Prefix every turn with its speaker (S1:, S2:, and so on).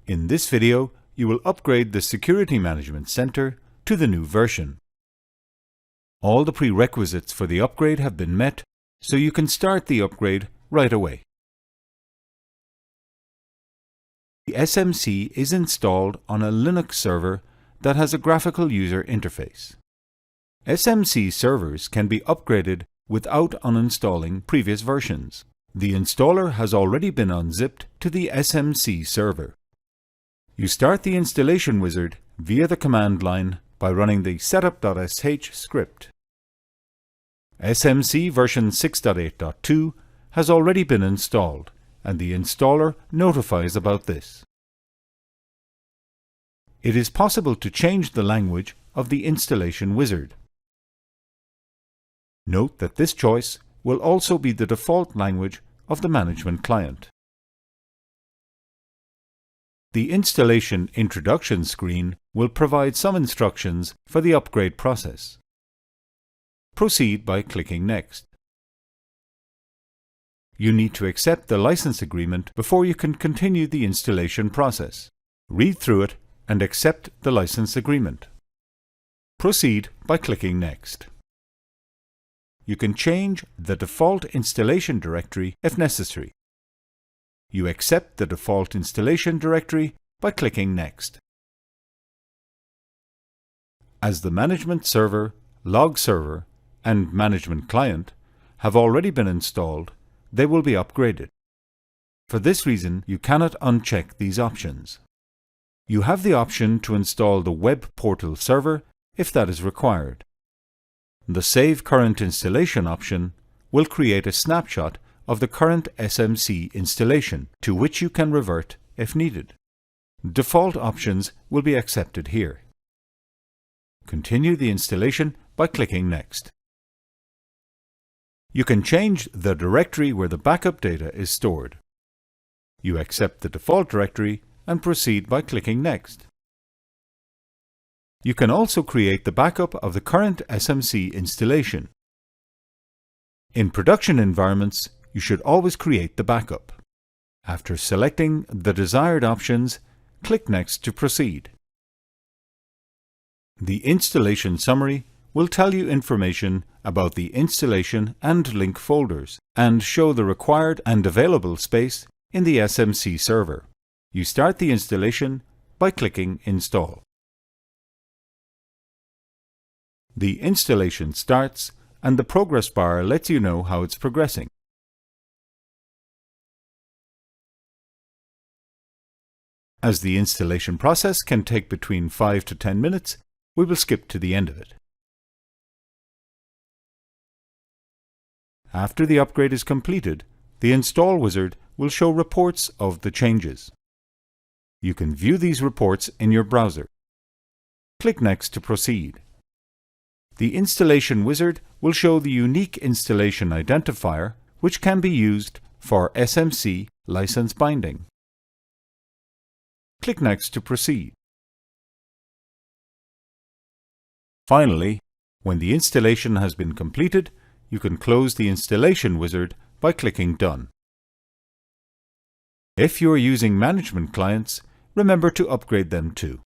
S1: In this video, you will upgrade the Security Management Center to the new version. All the prerequisites for the upgrade have been met, so you can start the upgrade right away. The SMC is installed on a Linux server that has a graphical user interface. SMC servers can be upgraded without uninstalling previous versions. The installer has already been unzipped to the SMC server. You start the installation wizard via the command line by running the setup.sh script. SMC version 6.8.2 has already been installed, and the installer notifies about this. It is possible to change the language of the installation wizard. Note that this choice will also be the default language of the management client. The installation introduction screen will provide some instructions for the upgrade process. Proceed by clicking Next. You need to accept the license agreement before you can continue the installation process. Read through it and accept the license agreement. Proceed by clicking Next. You can change the default installation directory if necessary. You accept the default installation directory by clicking Next. As the management server, log server, and management client have already been installed, they will be upgraded. For this reason, you cannot uncheck these options. You have the option to install the web portal server if that is required. The Save Current Installation option will create a snapshot of the current SMC installation, to which you can revert if needed. Default options will be accepted here. Continue the installation by clicking Next. You can change the directory where the backup data is stored. You accept the default directory and proceed by clicking Next. You can also create the backup of the current SMC installation. In production environments, you should always create the backup. After selecting the desired options, click Next to proceed. The installation summary will tell you information about the installation and link folders and show the required and available space in the SMC server. You start the installation by clicking Install. The installation starts and the progress bar lets you know how it's progressing. As the installation process can take between 5 to 10 minutes, we will skip to the end of it. After the upgrade is completed, the install wizard will show reports of the changes. You can view these reports in your browser. Click Next to proceed. The installation wizard will show the unique installation identifier, which can be used for SMC license binding. Click Next to proceed. Finally, when the installation has been completed, you can close the installation wizard by clicking Done. If you are using management clients, remember to upgrade them too.